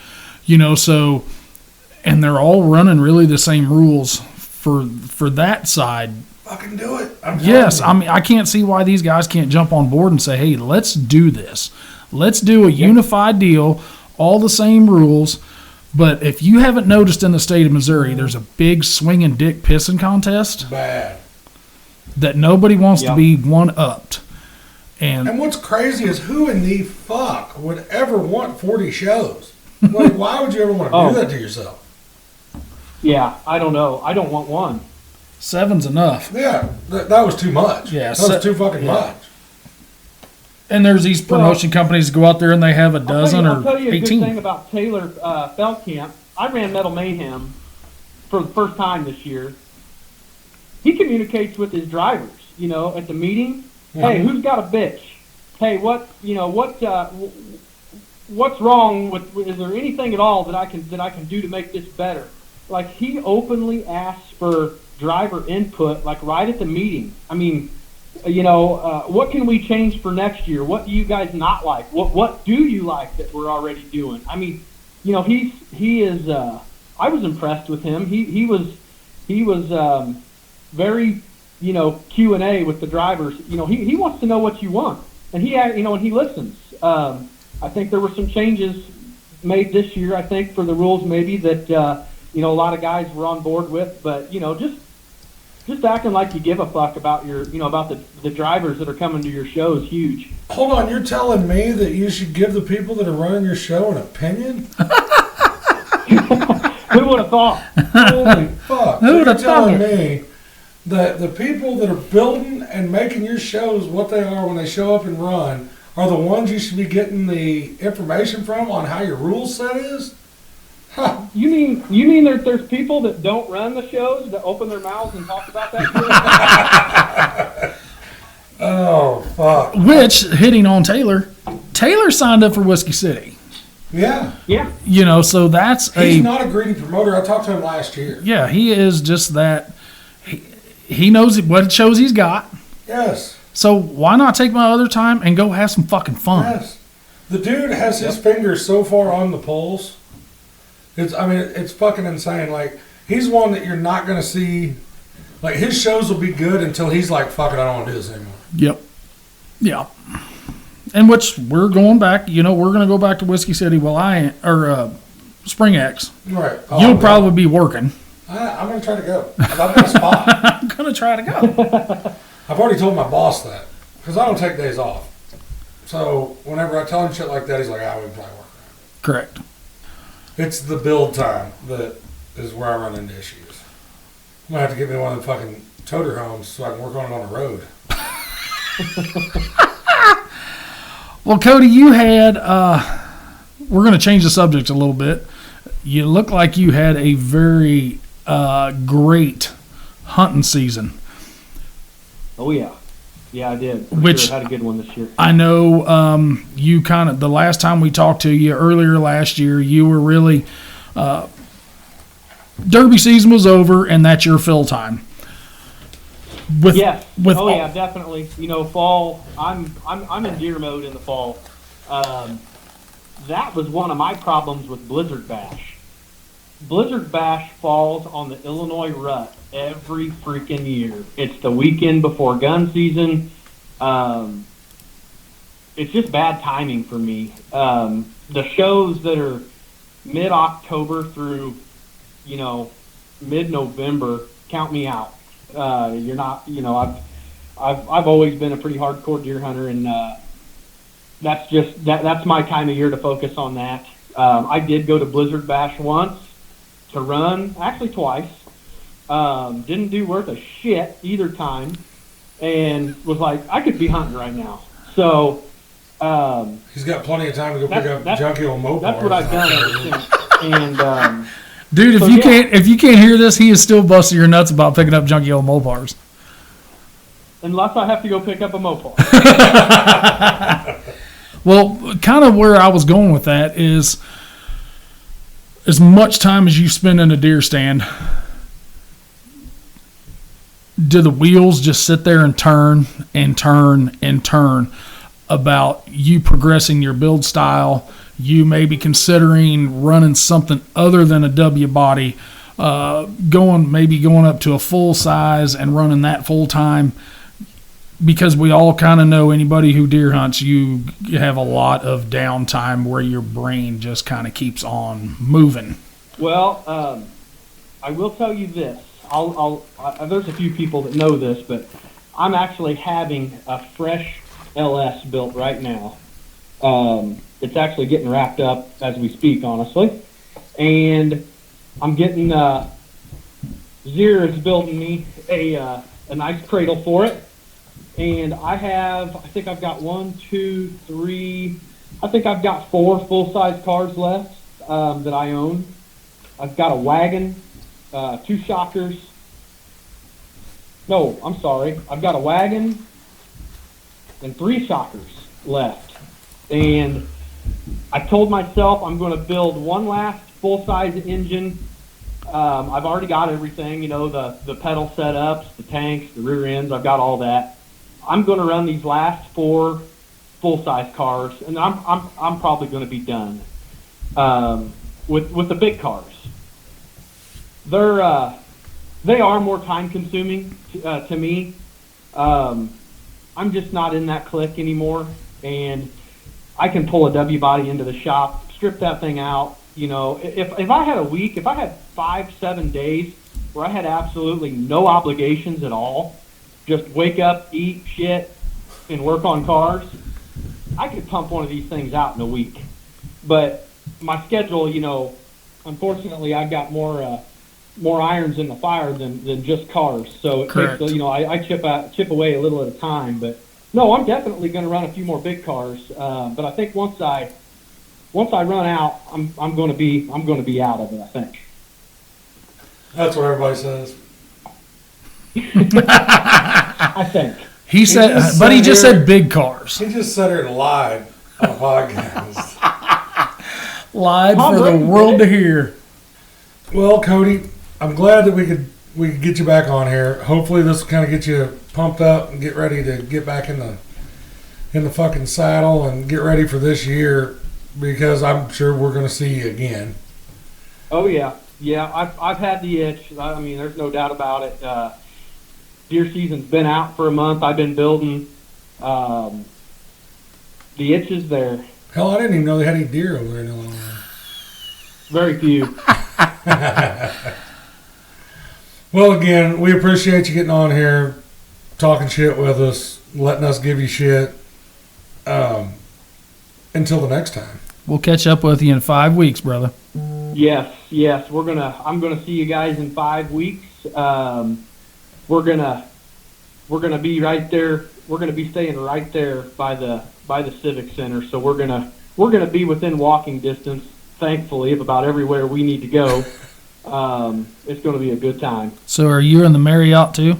and they're all running really the same rules for that side. Fucking do it. Yes, I mean, I can't see why these guys can't jump on board and say, hey, let's do this. Let's do a unified deal, all the same rules. But if you haven't noticed in the state of Missouri, there's a big swinging dick pissing contest. Bad. That nobody wants to be one-upped. And what's crazy is who in the fuck would ever want 40 shows? Like, why would you ever want to do that to yourself? Yeah, I don't know. I don't want one. 7's enough. Yeah, that was too much. Yeah, that was too fucking much. And there's these promotion companies go out there and they have a dozen or 18. I'll tell you a good thing about Taylor Feldkamp. I ran Metal Mayhem for the first time this year. He communicates with his drivers, at the meeting. Mm-hmm. Hey, who's got a bitch? Hey, what's wrong with? Is there anything at all that I can do to make this better? Like, he openly asks for driver input, like right at the meeting. I mean, what can we change for next year? What do you guys not like? What do you like that we're already doing? I mean, he is. I was impressed with him. He was very Q&A with the drivers. He wants to know what you want, and he listens. I think there were some changes made this year. I think for the rules maybe that a lot of guys were on board with, but just acting like you give a fuck about your, about the drivers that are coming to your show is huge. Hold on, you're telling me that you should give the people that are running your show an opinion? Who would have thought? Holy fuck. Who would have thought? You're telling me that the people that are building and making your shows what they are when they show up and run are the ones you should be getting the information from on how your rule set is? Huh. You mean there's people that don't run the shows that open their mouths and talk about that shit? Oh, fuck. Which, hitting on Taylor signed up for Whisky City. Yeah. Yeah. So that's He's not a greedy promoter. I talked to him last year. Yeah, he is just that. He knows what shows he's got. Yes. So why not take my other time and go have some fucking fun? Yes. The dude has his fingers so far on the pulse. It's fucking insane. Like, he's one that you're not going to see. Like, his shows will be good until he's like, fuck it, I don't want to do this anymore. Yep. Yeah. And which we're going back, we're going to go back to Whisky City Spring X. Right. You'll probably be working. I'm going to try to go. I've got a spot. I'm going to try to go. I've already told my boss that. Because I don't take days off. So, whenever I tell him shit like that, he's like, we can probably work around it. Correct. It's the build time that is where I run into issues. I'm gonna have to get me one of the fucking toter homes so I can work on it on the road. Well, Cody, you had. We're going to change the subject a little bit. You look like you had a very great hunting season. Oh yeah, yeah, I did. Which sure. I had a good one this year. I know you kind of the last time we talked to you earlier last year, you were really Derby season was over, and that's your fill time. Yeah, definitely. You know, fall. I'm in deer mode in the fall. That was one of my problems with Blizzard Bash. Blizzard Bash falls on the Illinois rut every freaking year. It's the weekend before gun season. It's just bad timing for me. The shows that are mid-October through, mid-November, count me out. You're not, I've always been a pretty hardcore deer hunter, and that's just that's my time of year to focus on that. I did go to Blizzard Bash once to run, actually twice. Didn't do worth a shit either time, and was like, I could be hunting right now. So he's got plenty of time to go pick up junky old Mopars. That's what I've done ever since. And dude, if you can't hear this, he is still busting your nuts about picking up junky old Mopars. Unless I have to go pick up a Mopar. Well, kind of where I was going with that is, as much time as you spend in a deer stand, do the wheels just sit there and turn and turn and turn about you progressing your build style? You may be considering running something other than a W body, going up to a full size and running that full time, because we all kind of know anybody who deer hunts, you have a lot of downtime where your brain just kind of keeps on moving. Well, I will tell you this. There's a few people that know this, but I'm actually having a fresh LS built right now. It's actually getting wrapped up as we speak, honestly. And I'm getting Zir is building me a nice cradle for it. And I think I've got 4 full-size cars left that I own. I've got a wagon, 2 shockers. No, I'm sorry. I've got a wagon and 3 shockers left. And I told myself I'm going to build one last full-size engine. I've already got everything, the pedal setups, the tanks, the rear ends. I've got all that. I'm going to run these last 4 full-size cars, and I'm probably going to be done with the big cars. They are more time-consuming to me. I'm just not in that clique anymore, and I can pull a W body into the shop, strip that thing out. If I had a week, if I had 5-7 days where I had absolutely no obligations at all, just wake up, eat shit, and work on cars, I could pump one of these things out in a week. But my schedule, unfortunately, I've got more irons in the fire than just cars. So it Correct. takes, I chip away a little at a time. But no, I'm definitely going to run a few more big cars. But I think once I run out, I'm going to be out of it, I think. That's what everybody says. I think. He said big cars. He just sat here and lied on a podcast. Lied for the world to hear. Well, Cody, I'm glad that we could get you back on here. Hopefully this will kind of get you pumped up and get ready to get back in the fucking saddle and get ready for this year, because I'm sure we're going to see you again. Oh yeah. I've had the itch. I mean, there's no doubt about it. Deer season's been out for a month. I've been building. The itch is there. Hell, I didn't even know they had any deer over there in Illinois. Very few. Well, again, we appreciate you getting on here, talking shit with us, letting us give you shit. Until the next time. We'll catch up with you in 5 weeks, brother. Yes. I'm gonna see you guys in 5 weeks. we're gonna be right there. We're gonna be staying right there by the Civic Center. So we're gonna be within walking distance, thankfully, of about everywhere we need to go. It's gonna be a good time. So are you in the Marriott too?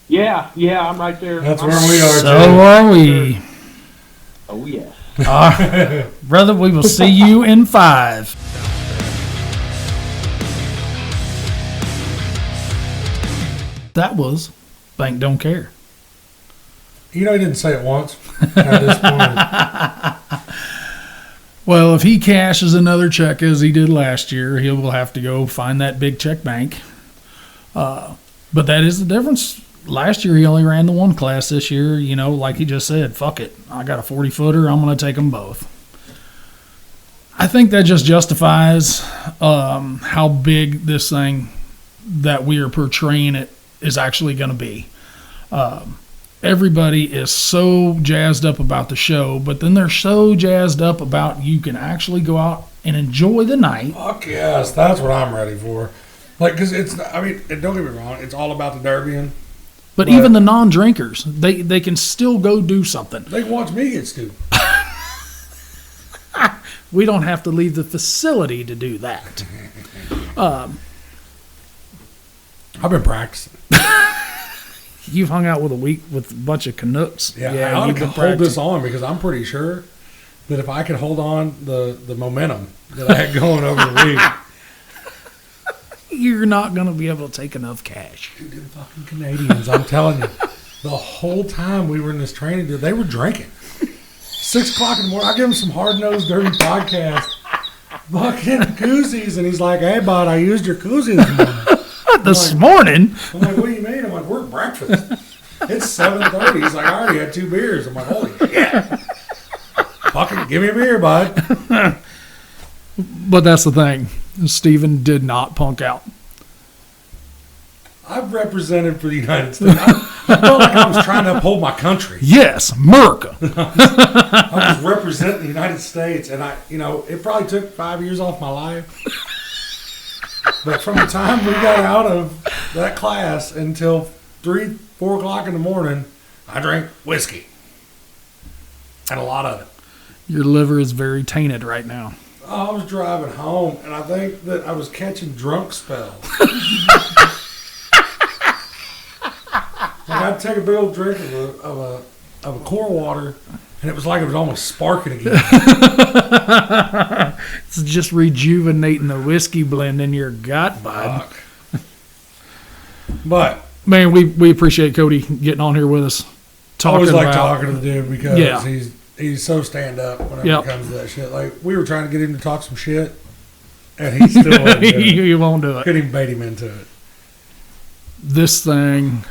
Yeah, I'm right there. That's where we are. So are we. Oh yes. Brother, we will see you in 5. That was Bank Don't Care. You know, he didn't say it once at this point. Well, if he cashes another check as he did last year, he will have to go find that big check bank. But that is the difference. Last year, he only ran the one class. This year, like he just said, fuck it. I got a 40-footer. I'm going to take them both. I think that just justifies how big this thing that we are portraying it is actually going to be. Everybody is so jazzed up about the show, but then they're so jazzed up about you can actually go out and enjoy the night. Fuck yes, that's what I'm ready for. Like, because don't get me wrong, it's all about the derbying. But even the non-drinkers, they can still go do something. They can watch me get stupid. We don't have to leave the facility to do that. I've been practicing. You've hung out with a bunch of Canucks. Yeah, I ought you've to been hold practicing. this on because I'm pretty sure that if I could hold on the momentum that I had going over the week. You're not going to be able to take enough cash. Dude, them fucking Canadians, I'm telling you. The whole time we were in this training, dude, they were drinking. 6 o'clock in the morning, I give him some hard-nosed, dirty podcast. Fucking koozies. And he's like, hey, bud, I used your koozie this morning. This morning? I'm like, what do you mean? I'm like, we're at breakfast. It's 7:30. He's like, I already had 2 beers. I'm like, holy shit. Fucking give me a beer, bud. But that's the thing. Steven did not punk out. I've represented for the United States. I felt like I was trying to uphold my country. Yes, America. I was representing the United States, and it probably took 5 years off my life. But from the time we got out of that class until 3, 4 o'clock in the morning, I drank whiskey. And a lot of it. Your liver is very tainted right now. I was driving home, and I think that I was catching drunk spells. Like I'd take a big old drink of a core water, and it was like it was almost sparking again. It's just rejuvenating the whiskey blend in your gut, bud. Fuck. But man, we appreciate Cody getting on here with us. I always like talking to the dude because he's so stand up whenever it comes to that shit. Like we were trying to get him to talk some shit, and he still won't do it. He won't do it. Couldn't even bait him into it. This thing,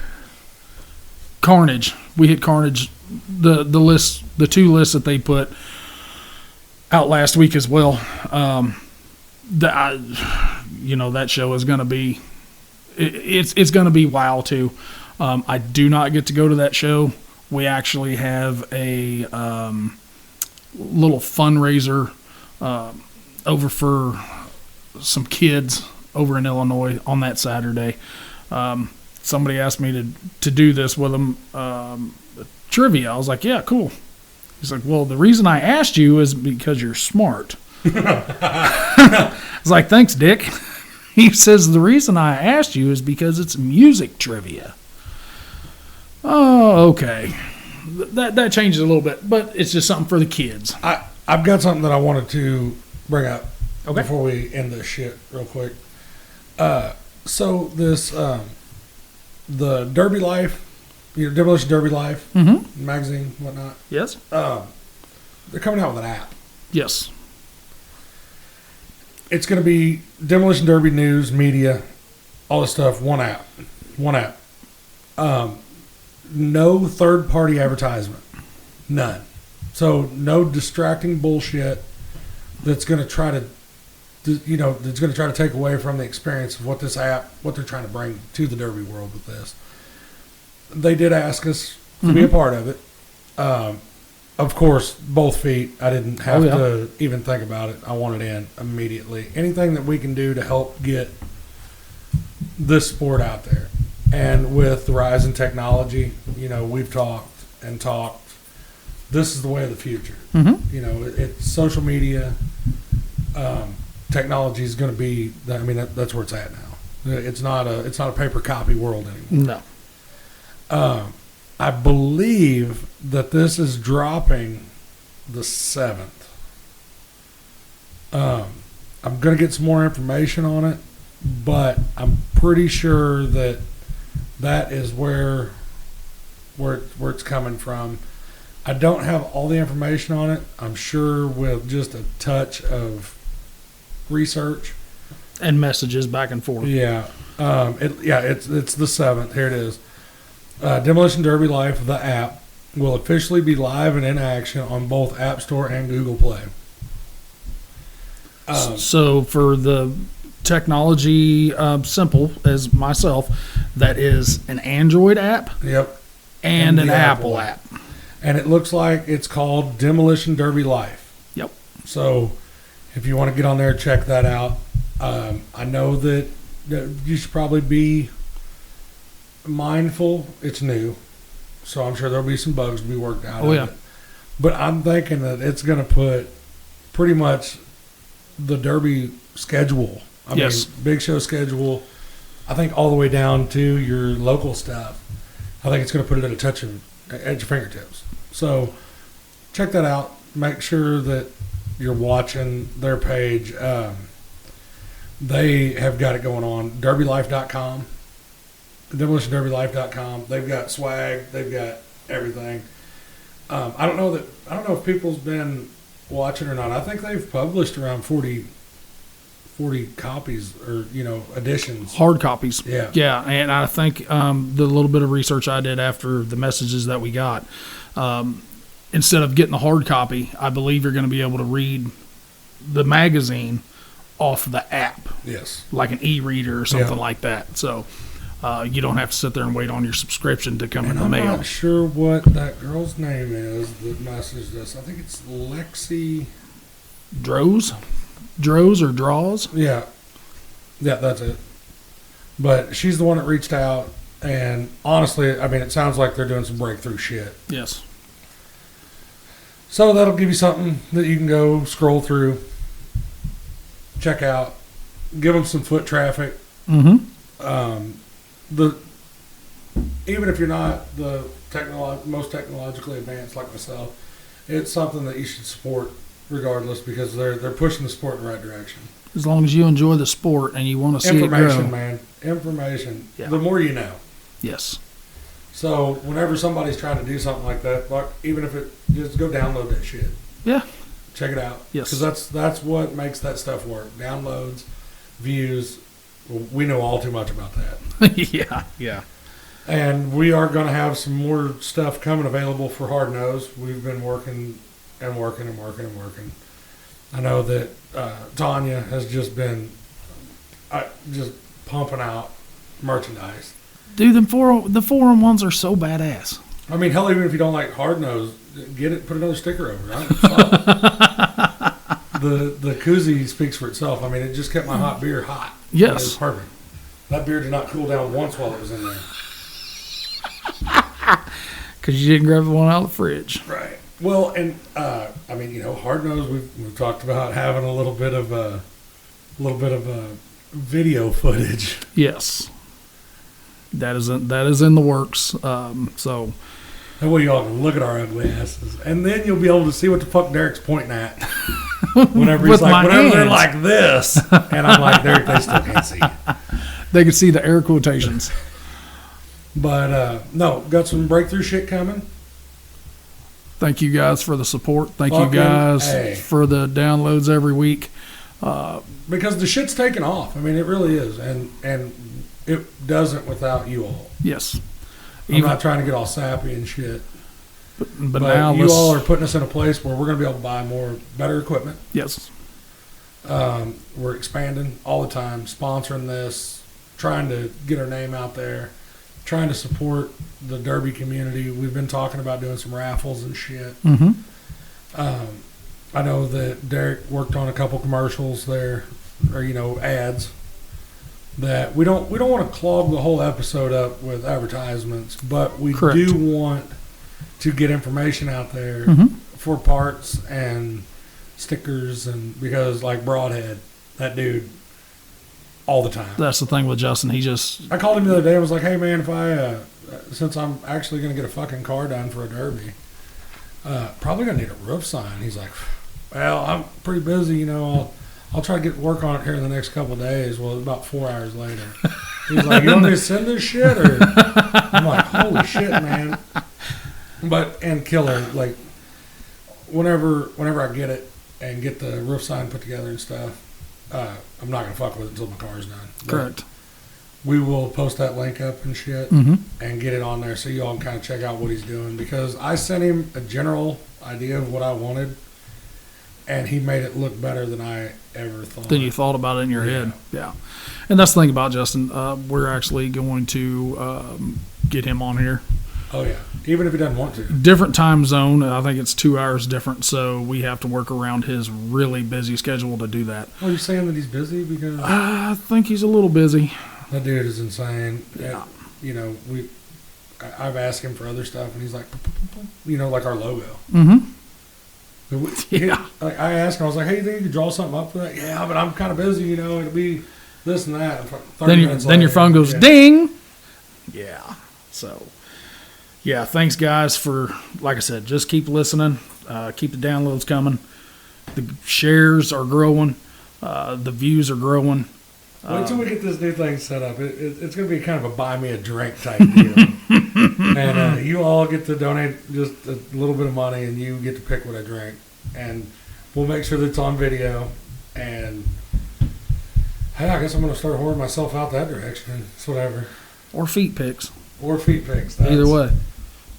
Carnage. We hit Carnage. The list, the 2 lists that they put out last week as well. That show is going to be. It's going to be wild too. I do not get to go to that show. We actually have a little fundraiser over for some kids over in Illinois on that Saturday. Somebody asked me to do this with them, trivia. I was like, yeah, cool. He's like, well, the reason I asked you is because you're smart. I was like, thanks, Dick. He says, the reason I asked you is because it's music trivia. Oh, okay. That changes a little bit, but it's just something for the kids. I've got something that I wanted to bring up Okay. before we end this shit real quick. So this the Derby Life, Demolition Derby Life magazine, whatnot. Yes? They're coming out with an app. Yes. It's going to be Demolition Derby news, media, all this stuff. One app. No third-party advertisement. None. So no distracting bullshit that's going to try to, that's going to try to take away from the experience of what this app, what they're trying to bring to the Derby world with this. They did ask us to be a part of it. Of course, both feet. I didn't have to even think about it. I want it in immediately. Anything that we can do to help get this sport out there. And with the rise in technology, we've talked and talked. This is the way of the future. Mm-hmm. It's social media. Technology is going to be. That's where it's at now. It's not a paper copy world anymore. No. I believe that this is dropping the 7th. I'm going to get some more information on it, but I'm pretty sure that is where it's coming from. I don't have all the information on it. I'm sure with just a touch of research And messages back and forth. Yeah. It's the 7th. Here it is. Demolition Derby Life, the app, will officially be live and in action on both App Store and Google Play. So for the technology simple as myself, that is an Android app Yep. and an the Apple app. And it looks like it's called Demolition Derby Life. Yep. So if you want to get on there, check that out. I know that you should probably be mindful. It's new, so I'm sure there'll be some bugs to be worked out. Oh, yeah. It. But I'm thinking that it's going to put pretty much the Derby schedule. Yes. Big show schedule. I think all the way down to your local stuff. I think it's going to put it at a touch of at your fingertips. So check that out. Make sure that you're watching their page. They have got it going on. DerbyLife.com. DemolitionDerbyLife.com. They've got swag. They've got everything. I don't know if people's been watching or not. I think they've published around 40 copies or editions. Hard copies. Yeah. Yeah, and I think the little bit of research I did after the messages that we got, instead of getting the hard copy, I believe you're going to be able to read the magazine off the app. Yes. Like an e-reader or something Yeah. like that. So you don't have to sit there and wait on your subscription to come in the I'm mail. not sure what that girl's name is that messaged us. I think it's Lexi. Droz or Draws? Yeah, that's it. But she's the one that reached out, and honestly, it sounds like they're doing some breakthrough shit. Yes. So that'll give you something that you can go scroll through, check out, give them some foot traffic. Mm-hmm. Even if you're not the most technologically advanced like myself, it's something that you should support regardless because they're pushing the sport in the right direction. As long as you enjoy the sport and you want to see it grow. Information, man. Information. Yeah. The more you know. Yes. So whenever somebody's trying to do something like that, even if it just go download that shit. Yeah. Check it out. Yes. Because that's what makes that stuff work. Downloads, views. Well, we know all too much about that. Yeah. And we are going to have some more stuff coming available for Hard Nose. We've been working. I know that Tanya has just been just pumping out merchandise. Dude, the 4-on-1s are so badass. Hell, even if you don't like Hard Nose, get it, put another sticker over it. The koozie speaks for itself. It just kept my hot beer hot. Yes. It was perfect. That beer did not cool down once while it was in there. Because you didn't grab the one out of the fridge. Right. Well, and Hard Nose. We've talked about having a little bit of video footage. Yes. That is in the works. So. That way y'all can look at our ugly asses, and then you'll be able to see what the fuck Derek's pointing at. Whenever they're like this, and I'm like, Derek, they still can't see. They can see the air quotations. But no, got some breakthrough shit coming. Thank you guys for the support. Thank you guys for the downloads every week. Because the shit's taking off. It really is, and it doesn't without you all. Yes. I'm not trying to get all sappy and shit. But now you all are putting us in a place where we're going to be able to buy better equipment. Yes. We're expanding all the time, sponsoring this, trying to get our name out there, trying to support the Derby community. We've been talking about doing some raffles and shit. Mm-hmm. I know that Derek worked on a couple commercials there, or ads that we don't want to clog the whole episode up with advertisements, but we Correct. do want to get information out there for parts and stickers, and because like Broadhead, that dude, all the time. That's the thing with Justin. He just I called him the other day and was like, hey man, if I since I'm actually going to get a fucking car done for a derby, probably going to need a roof sign. He's like, well, I'm pretty busy, you know, I'll try to get work on it here in the next couple of days. Well, about 4 hours later, he's like, you want me to send this shit? Or I'm like, holy shit, man. And killer, like, whenever I get it and get the roof sign put together and stuff, I'm not going to fuck with it until my car's done. But correct. we will post that link up and shit and get it on there so you all can kind of check out what he's doing, because I sent him a general idea of what I wanted, and he made it look better than I ever thought. Then you thought about it in your head. Yeah. And that's the thing about Justin. We're actually going to get him on here. Oh, yeah. Even if he doesn't want to. Different time zone. I think it's 2 hours different, so we have to work around his really busy schedule to do that. Oh, you're saying that he's busy? Because I think he's a little busy. that dude is insane. Yeah. You know, I've asked him for other stuff, and he's like, you know, like our logo. Yeah. Like I asked him, I was like, hey, you think you could draw something up for that? Yeah, but I'm kind of busy, you know, it'll be this and that. Then your phone goes ding. Yeah. So, yeah, thanks guys for, like I said, just keep listening. Keep the downloads coming. The shares are growing. The views are growing. Wait till we get this new thing set up. It's going to be kind of a buy me a drink type deal. And you all get to donate just a little bit of money, and you get to pick what I drink. And we'll make sure that it's on video. And hey, I guess I'm going to start whoring myself out that direction. It's whatever. Or feet pics. Or feet pics. Either way.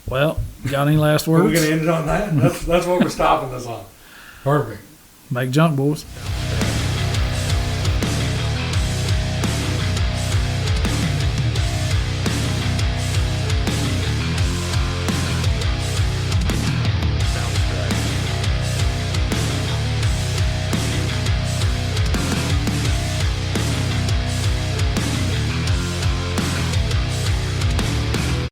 Well, got any last Are we words? going to end it on that? That's what we're stopping this on. Perfect. Make junk, boys.